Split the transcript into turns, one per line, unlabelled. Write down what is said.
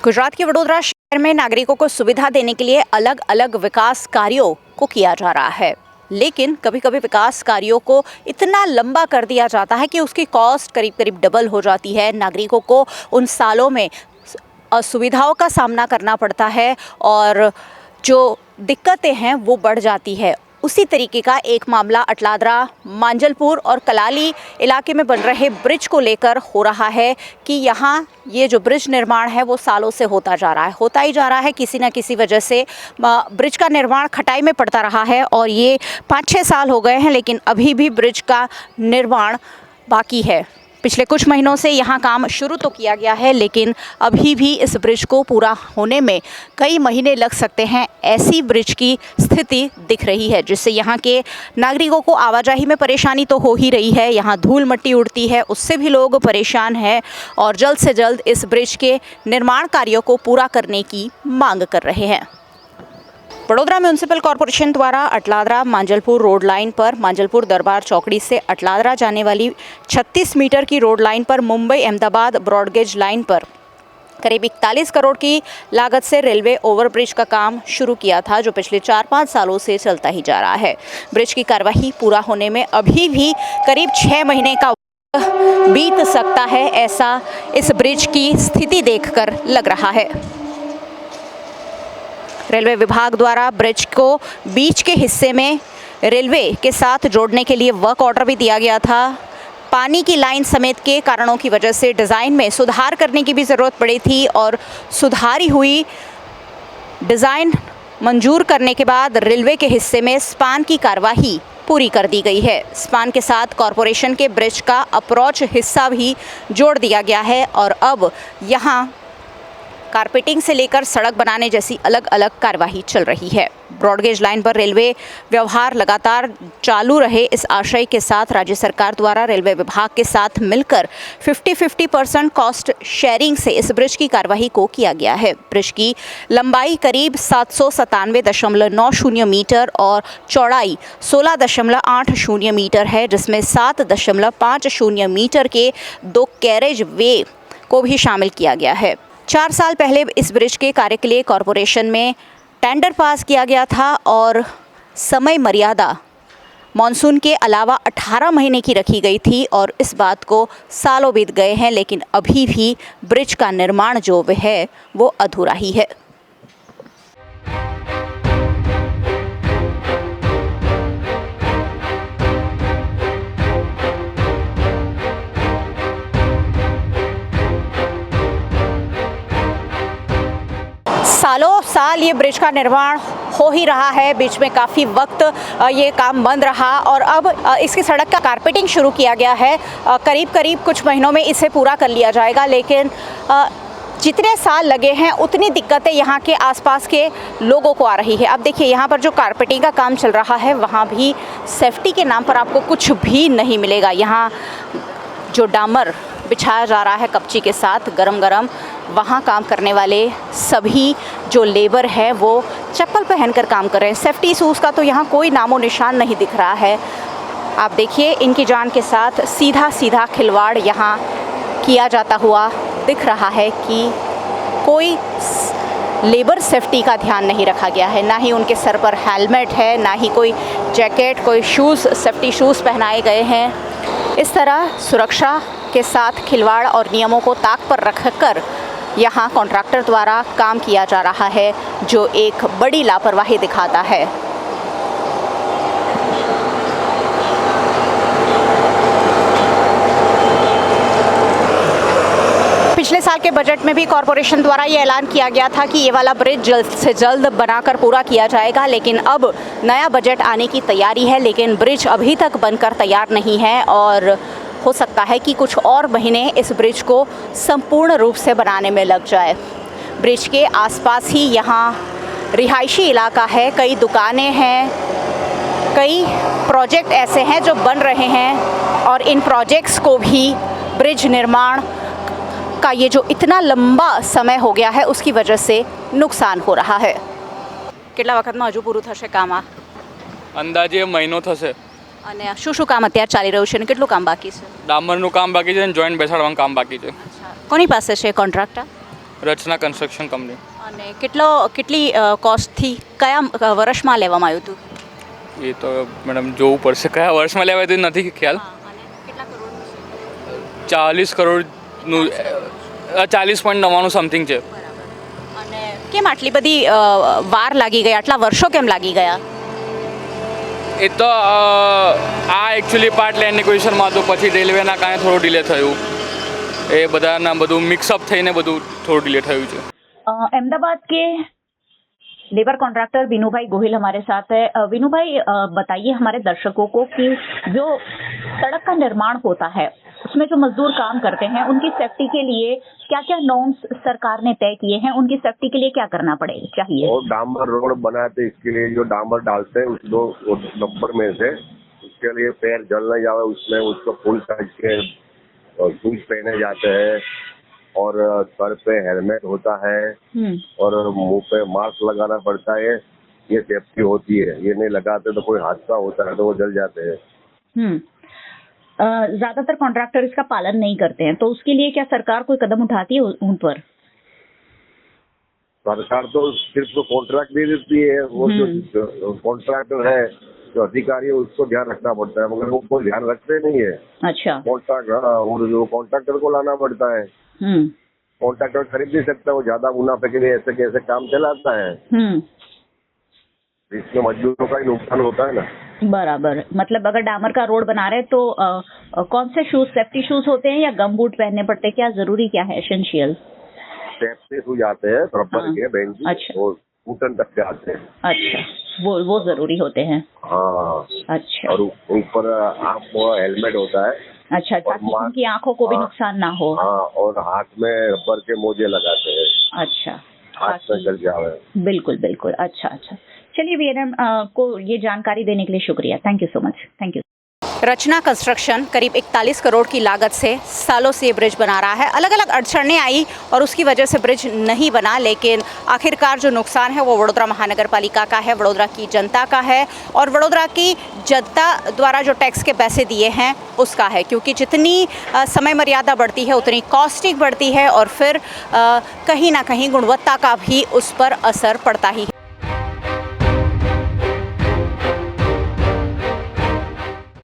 गुजरात के वडोदरा शहर में नागरिकों को सुविधा देने के लिए अलग अलग विकास कार्यों को किया जा रहा है, लेकिन कभी कभी विकास कार्यों को इतना लंबा कर दिया जाता है कि उसकी कॉस्ट करीब करीब डबल हो जाती है। नागरिकों को उन सालों में असुविधाओं का सामना करना पड़ता है और जो दिक्कतें हैं वो बढ़ जाती है। उसी तरीके का एक मामला अटलादरा, मांजलपुर और कलाली इलाके में बन रहे ब्रिज को लेकर हो रहा है कि यहाँ ये जो ब्रिज निर्माण है वो सालों से होता ही जा रहा है। किसी न किसी वजह से ब्रिज का निर्माण खटाई में पड़ता रहा है और ये 5-6 साल हो गए हैं, लेकिन अभी भी ब्रिज का निर्माण बाकी है। पिछले कुछ महीनों से यहाँ काम शुरू तो किया गया है, लेकिन अभी भी इस ब्रिज को पूरा होने में कई महीने लग सकते हैं। ऐसी ब्रिज की स्थिति दिख रही है, जिससे यहाँ के नागरिकों को आवाजाही में परेशानी तो हो ही रही है। यहाँ धूल मिट्टी उड़ती है, उससे भी लोग परेशान हैं और जल्द से जल्द इस ब्रिज के निर्माण कार्यों को पूरा करने की मांग कर रहे हैं। वडोदरा म्यूनिसिपल कॉरपोरेशन द्वारा अटलादरा मांजलपुर रोड लाइन पर मांजलपुर दरबार चौकड़ी से अटलादरा जाने वाली 36 मीटर की रोड लाइन पर मुंबई अहमदाबाद ब्रॉडगेज लाइन पर करीब 41 करोड़ की लागत से रेलवे ओवरब्रिज का काम शुरू किया था, जो पिछले 4-5 सालों से चलता ही जा रहा है। ब्रिज की कार्यवाही पूरा होने में अभी भी करीब 6 महीने का बीत सकता है, ऐसा इस ब्रिज की स्थिति देखकर लग रहा है। रेलवे विभाग द्वारा ब्रिज को बीच के हिस्से में रेलवे के साथ जोड़ने के लिए वर्क ऑर्डर भी दिया गया था। पानी की लाइन समेत के कारणों की वजह से डिज़ाइन में सुधार करने की भी ज़रूरत पड़ी थी और सुधारी हुई डिज़ाइन मंजूर करने के बाद रेलवे के हिस्से में स्पान की कार्यवाही पूरी कर दी गई है। स्पान के साथ कॉरपोरेशन के ब्रिज का अप्रोच हिस्सा भी जोड़ दिया गया है और अब यहाँ कारपेटिंग से लेकर सड़क बनाने जैसी अलग अलग कार्यवाही चल रही है। ब्रॉडगेज लाइन पर रेलवे व्यवहार लगातार चालू रहे, इस आशय के साथ राज्य सरकार द्वारा रेलवे विभाग के साथ मिलकर 50-50% कॉस्ट शेयरिंग से इस ब्रिज की कार्यवाही को किया गया है। ब्रिज की लंबाई करीब 797.90 मीटर और चौड़ाई 16.80 मीटर है, जिसमें 7.50 मीटर के 2 कैरेज वे को भी शामिल किया गया है। 4 साल पहले इस ब्रिज के कार्य के लिए कॉरपोरेशन में टेंडर पास किया गया था और समय मर्यादा मॉनसून के अलावा 18 महीने की रखी गई थी और इस बात को सालों बीत गए हैं, लेकिन अभी भी ब्रिज का निर्माण जो है वो अधूरा ही है। सालों साल ये ब्रिज का निर्माण हो ही रहा है, बीच में काफ़ी वक्त ये काम बंद रहा और अब इसकी सड़क का कारपेटिंग शुरू किया गया है। करीब करीब कुछ महीनों में इसे पूरा कर लिया जाएगा, लेकिन जितने साल लगे हैं उतनी दिक्कतें यहाँ के आसपास के लोगों को आ रही है। अब देखिए, यहाँ पर जो कारपेटिंग का काम चल रहा है वहाँ भी सेफ्टी के नाम पर आपको कुछ भी नहीं मिलेगा। यहाँ जो डामर बिछाया जा रहा है कपची के साथ गरम गरम, वहाँ काम करने वाले सभी जो लेबर है वो चप्पल पहनकर काम कर रहे हैं। सेफ्टी शूज़ का तो यहाँ कोई नामो निशान नहीं दिख रहा है। आप देखिए, इनकी जान के साथ सीधा सीधा खिलवाड़ यहाँ किया जाता हुआ दिख रहा है कि कोई लेबर सेफ्टी का ध्यान नहीं रखा गया है। ना ही उनके सर पर हेलमेट है, ना ही कोई जैकेट, कोई शूज़, सेफ्टी शूज़ पहनाए गए हैं। इस तरह सुरक्षा के साथ खिलवाड़ और नियमों को ताक पर रखकर यहाँ कॉन्ट्रैक्टर द्वारा काम किया जा रहा है, जो एक बड़ी लापरवाही दिखाता है। पिछले साल के बजट में भी कॉरपोरेशन द्वारा ये ऐलान किया गया था कि ये वाला ब्रिज जल्द से जल्द बनाकर पूरा किया जाएगा, लेकिन अब नया बजट आने की तैयारी है, लेकिन ब्रिज अभी तक बनकर तैयार नहीं है और हो सकता है कि कुछ और महीने इस ब्रिज को संपूर्ण रूप से बनाने में लग जाए। ब्रिज के आसपास ही यहाँ रिहायशी इलाका है, कई दुकानें हैं, कई प्रोजेक्ट ऐसे हैं जो बन रहे हैं और इन प्रोजेक्ट्स को भी ब्रिज निर्माण का ये जो इतना लंबा समय हो गया है उसकी वजह से नुकसान हो रहा है। કેટલા વખતમાં હજુ પૂરું થશે કામ? આ
અંદાજે મહિનો થશે।
અને શું કામ અત્યારે ચાલી રહ્યું છે અને કેટલું કામ બાકી છે?
ડામરનું કામ બાકી છે અને જોઈન્ટ બેસાડવાનું કામ બાકી છે।
કોની પાસે છે કોન્ટ્રાક્ટર?
રચના કન્સ્ટ્રક્શન કંપની.
અને કેટલી કોસ્ટ થી કયા વર્ષમાં લેવામાં આવ્યું હતું?
એ તો મેડમ જોવું પડશે કયા વર્ષમાં લેવાય તો નથી ખ્યાલ.
અને કેટલા કરોડ?
40 કરોડનું 40.99 સમથિંગ છે.
અને કેમ આટલી બધી વાર લાગી ગઈ, આટલા વર્ષો કેમ લાગી ગયા?
એ તો આ એકચ્યુઅલી પાર્ટ લેન્ડ એક્વિઝિશનમાં હતું, પછી રેલવેના કારણે થોડું ડિલે થયું. એ બધાના બધું મિક્સઅપ થઈને બધું થોડું ડિલે થયું છે.
अहमदाबाद के लेबर कॉन्ट्रैक्टर विनू भाई गोहिल हमारे साथ है। विनू भाई बताइए हमारे दर्शकों को कि जो सड़क का निर्माण होता है उसमें जो मजदूर काम करते हैं उनकी सेफ्टी के लिए क्या क्या नॉर्म्स सरकार ने तय किए हैं, उनकी सेफ्टी के लिए क्या करना पड़ेगा चाहिए?
और डामर रोड बनाते इसके लिए जो डामर डालते हैं उस दो नंबर में से उसके लिए पैर जल नहीं जाए उसमें उसको फुल साइज के शूज पहने जाते हैं और सर पे हेलमेट होता है और मुंह पे मास्क लगाना पड़ता है। ये सेफ्टी होती है, ये नहीं लगाते तो कोई हादसा होता है तो वो जल जाते हैं।
ज्यादातर कॉन्ट्रैक्टर इसका पालन नहीं करते हैं, तो उसके लिए क्या सरकार कोई कदम उठाती है उन पर?
सरकार तो सिर्फ कॉन्ट्रैक्ट दे देती है, वो जो कॉन्ट्रैक्टर है जो अधिकारी है उसको ध्यान रखना पड़ता है, मगर वो कोई ध्यान रखते नहीं है।
अच्छा।
कॉन्ट्रैक्ट और जो कॉन्ट्रैक्टर को लाना पड़ता है, कॉन्ट्रैक्टर खरीद नहीं सकता, वो ज्यादा मुनाफे के लिए ऐसे कैसे काम चलाता है, इसमें मजदूरों का ही नुकसान होता है ना।
बराबर। मतलब अगर डामर का रोड बना रहे हैं तो कौन से शूज, सेफ्टी शूज होते हैं या गम बूट पहनने पड़ते हैं? क्या जरूरी, क्या है एसेंशियल?
सेफ्टी शूज आते हैं रबर के बेंच,
अच्छा।
वो घुटन तक के आते हैं।
अच्छा, वो जरूरी होते हैं।
हाँ।
अच्छा।
और ऊपर आँख हेलमेट होता है।
अच्छा, ताकि उनकी आंखों को भी नुकसान ना हो।
हाँ, और हाथ में रबर के मोजे लगाते हैं।
अच्छा,
हाथ में जल जावे।
बिल्कुल बिल्कुल। अच्छा अच्छा, चलिए वीएनएम को ये जानकारी देने के लिए शुक्रिया। Thank you so much. Thank you. Rachna construction करीब 41 करोड़ की लागत से सालों से ये ब्रिज बना रहा है। अलग अलग अड़चनें आई और उसकी वजह से ब्रिज नहीं बना, लेकिन आखिरकार जो नुकसान है वो वडोदरा महानगर पालिका का है, वडोदरा की जनता का है और वडोदरा की जनता द्वारा जो टैक्स के पैसे दिए हैं उसका है। क्योंकि जितनी समय मर्यादा बढ़ती है उतनी कॉस्टिंग बढ़ती है और फिर कहीं ना कहीं गुणवत्ता का भी उस पर असर पड़ता ही है।